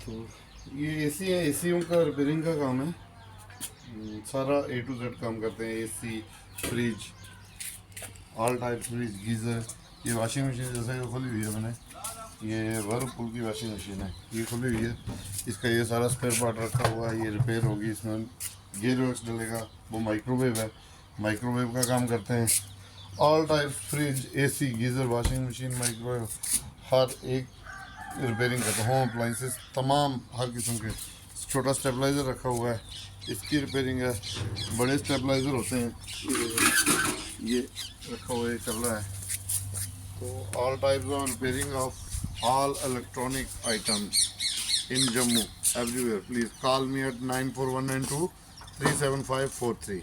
तो ये एसी है, एसीयों का रिपेयरिंग का काम है। सारा A to Z काम करते हैं। AC, fridge, all type fridge, geyser. ये वॉशिंग मशीन जैसे ये खुली हुई है मैंने, ये वर्लपूल की वॉशिंग मशीन है, ये खुली हुई है। इसका ये सारा स्पेयर पार्ट रखा हुआ है, ये रिपेयर होगी। इसमें गेयर वर्क्स डलेगा। वो माइक्रोवेव है, माइक्रोवेव का काम करते हैं। All type fridge, AC, geyser, washing machine, microwave, हर एक रिपेयरिंग करते हैं। होम अप्लाइंसेस तमाम हर किस्म के। छोटा स्टेबलाइज़र रखा हुआ है, इसकी रिपेयरिंग है। बड़े स्टेबलाइज़र होते हैं, ये रखा हुआ है, चल रहा है। तो all types of repairing of all electronic items in Jammu, everywhere. Please call me at 94192 37543.